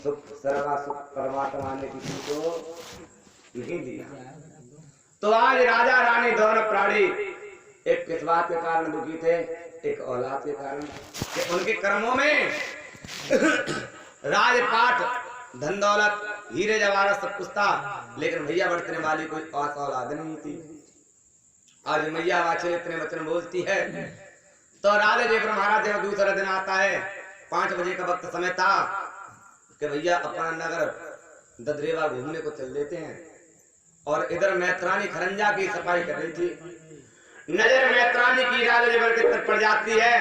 सुख सर्वा सुख परमात्मा ने किसी को नहीं दिया। तो आज राजा रानी दोनों प्राणी एक किस बात के कारण दुखी थे, एक औलाद के कारण कि उनके कर्मों में राजपाट धन दौलत हीरे जवाहरात सब कुछ था, लेकिन भैया बरतने वाली कोई औलाद नहीं थी। आज मैया वाचे इतने वचन बोलती है तो राजा जी महाराज जब दूसरा दिन आता है, 5 बजे का वक्त समय था कि भैया अपना नगर ददरेवा घूमने को चल देते हैं। और इधर मैत्रानी खरंजा की सफाई कर रही थी। नजर मैत्रानी की राजा जी के तरफ पड़ जाती है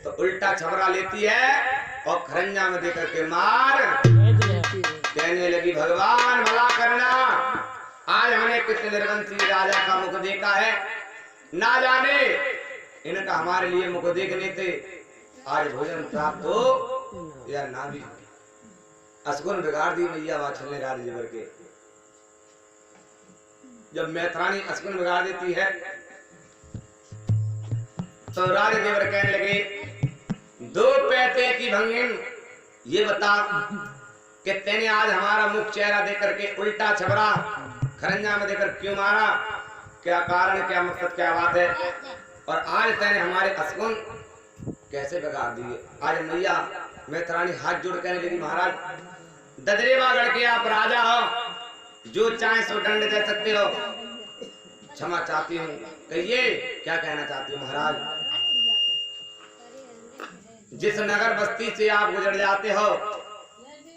तो उल्टा छबरा लेती है और खरंजा में देकर के मार कहने लगी, भगवान भला करना, आज हमने कितने निर्वंशी राजा का मुख देखा है, ना जाने इनका हमारे लिए मुख देखने से आज भोजन प्राप्त हो या ना भी। असगुन बिगाड़ दी मैया वाचल ने राजा जीवर के। जब मैत्रानी असगुन बिगाड़ देती है तो राजा जीवर कहने लगे, 2 पैसे की भंगिन ये बता कि तेने आज हमारा मुख चेहरा देकर के उल्टा छबरा खरंजा में देकर क्यों मारा, क्या कारण, क्या मकसद, क्या बात है, और आज तेने हमारे असगुन कैसे बिगाड़ दिए। आज मैया मैत्रानी हाथ जोड़ कहने लगी, महाराज ददरेवागढ़ के आप राजा हो, जो चाहे सो दंड दे सकते हो, क्षमा चाहती हूँ। कहिए क्या कहना चाहती हूँ। महाराज जिस नगर बस्ती से आप गुजर जाते हो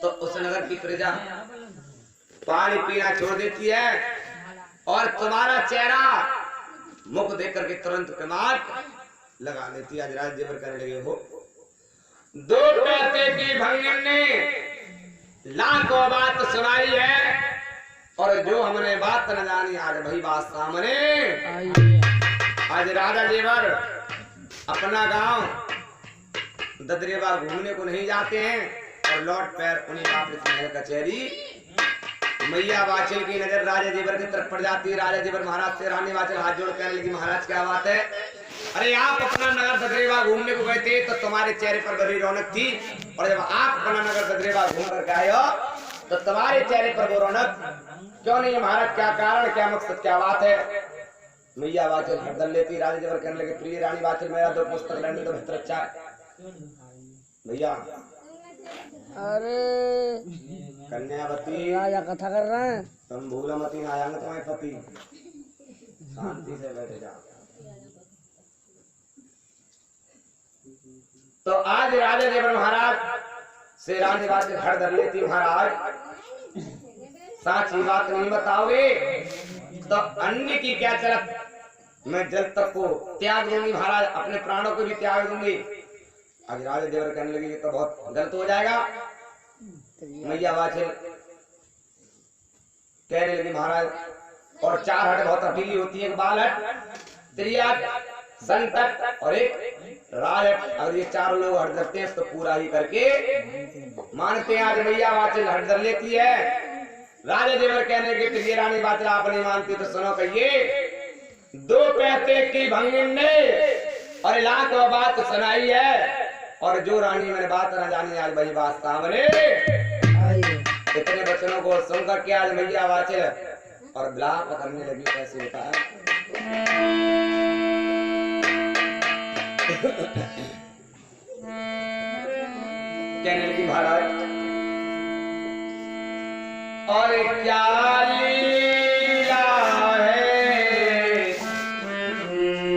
तो उस नगर की प्रजा पानी पीना छोड़ देती है और तुम्हारा चेहरा मुख देख करके तुरंत कमाट लगा लेती है। आज राज जेवर करने लगे हो। 2 पैसे की भंगिन ने लाखों बात सुनाई है और जो हमने बात न जानी आज वही बात सामने। आज राजा जेवर अपना गांव ददरेवा घूमने को नहीं जाते हैं और लौट पैर उन्हीं वापस महल कचहरी। मैया वाचल की नजर राजा जेवर की तरफ पड़ जाती है। राजा जेवर महाराज से रानी वाचल हाथ जोड़ कहने लगी, महाराज क्या बात है, अरे आप अपना नगर ददरेवा घूमने को गए थे तो तुम्हारे चेहरे पर बड़ी रौनक थी, और जब आप अपना नगर ददरेवा घूम करके आए हो तो तुम्हारे चेहरे पर वो रौनक क्यों नहीं है महाराज, क्या कारण, क्या मकसद, क्या बात है। मैया वाचल हरदल लेती। राजा जेवर कहने लगे, प्रिय रानी वाचल मेरा 2 पुस्तक लड़ने तो बेहतर अच्छा है। भैया अरे कन्यावती राजा कथा कर रहे हैं, तुम भूलमती ना आया तुम्हारे पति, शांति से बैठे जाओ। तो आज राजा जेवर महाराज से रानी वाचल हरदल लेती, महाराज साची बात नहीं बताओगे तो अन्य की क्या चलत, मैं जल तक को त्याग दूंगी महाराज, अपने प्राणों को भी त्याग दूंगी। आज राजा देवर कहने लगे तो बहुत गलत हो जाएगा। मैया वाचल कहने लगी, महाराज और 4 हट बहुत अकेली होती है, एक बाल हट, त्रिहट, संतट और एक राजहट। अगर ये 4 लोग हट करते हैं तो पूरा ही करके मानते हैं। आज मैया वाचल हट कर लेती है। राजा देवर कहने लगे, प्रिय रानी वाचल आप नहीं मानती तो सुनो, कहिए 2 पैसे की भंगिन ने और लाखों बात सुनाई है और जो रानी मैंने बात न जानी आज वही बात सामने। इतने बच्चों को सुनकर के आज मैया वाचल और विलाप करने लगी। कैसे होता है कहने लगी, महाराज और क्या लीला है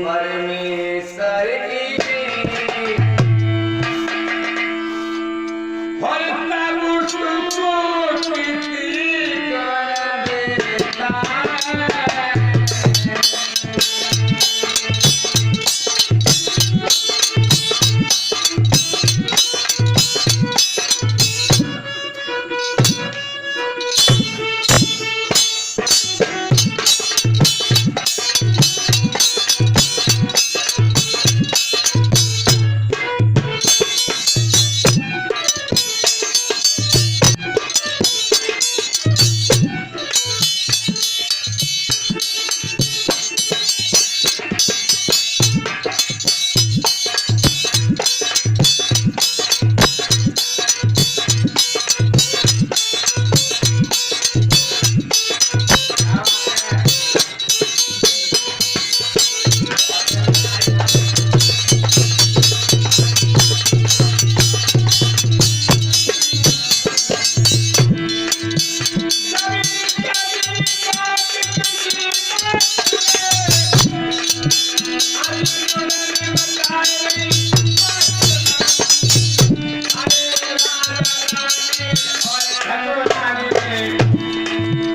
परमेश्वर की,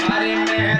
अरे मैं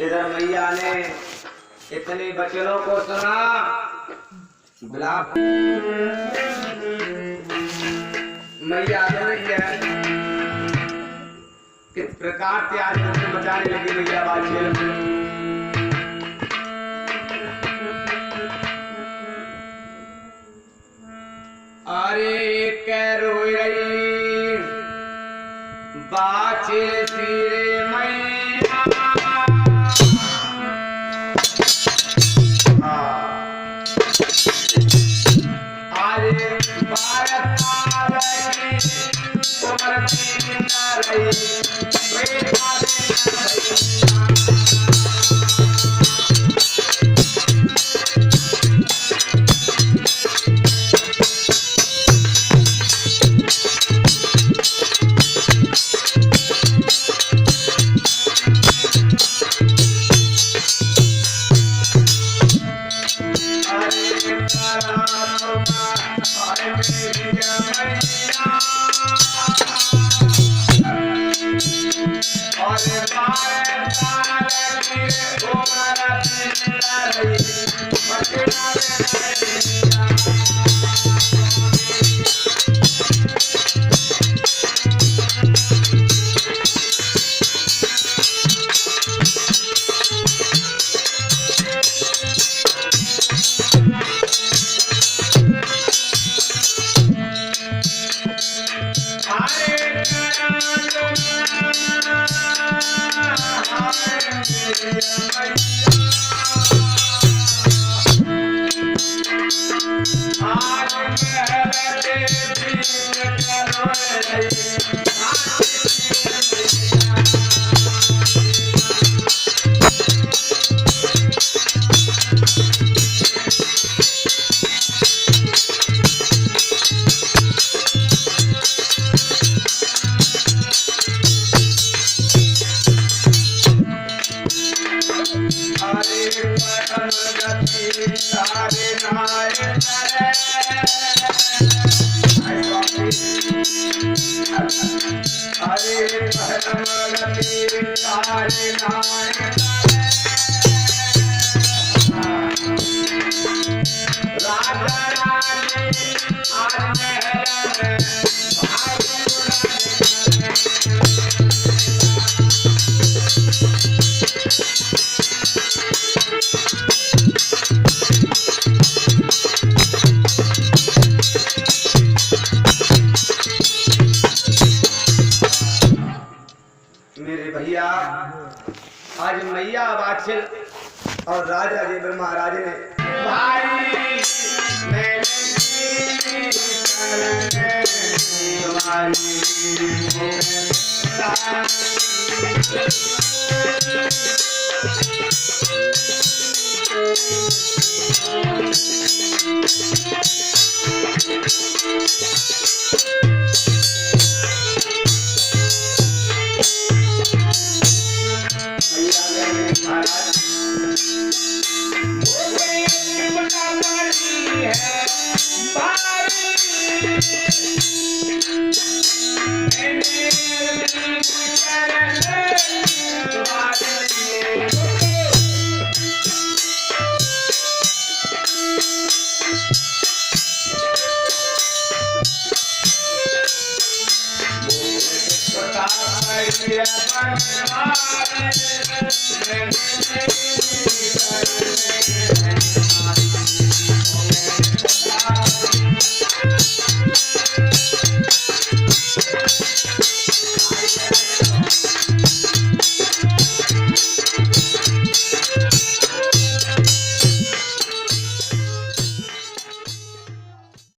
इधर मैया ने इतने वचनों को सुना। गुलाब मैया है किस प्रकार से आज मुझे बचाने लगी मैया बात। अरे कैरो बाचे सिरे मैया आज मैया बादशाह और राजा जी महाराज ने भाई मैं Yeah.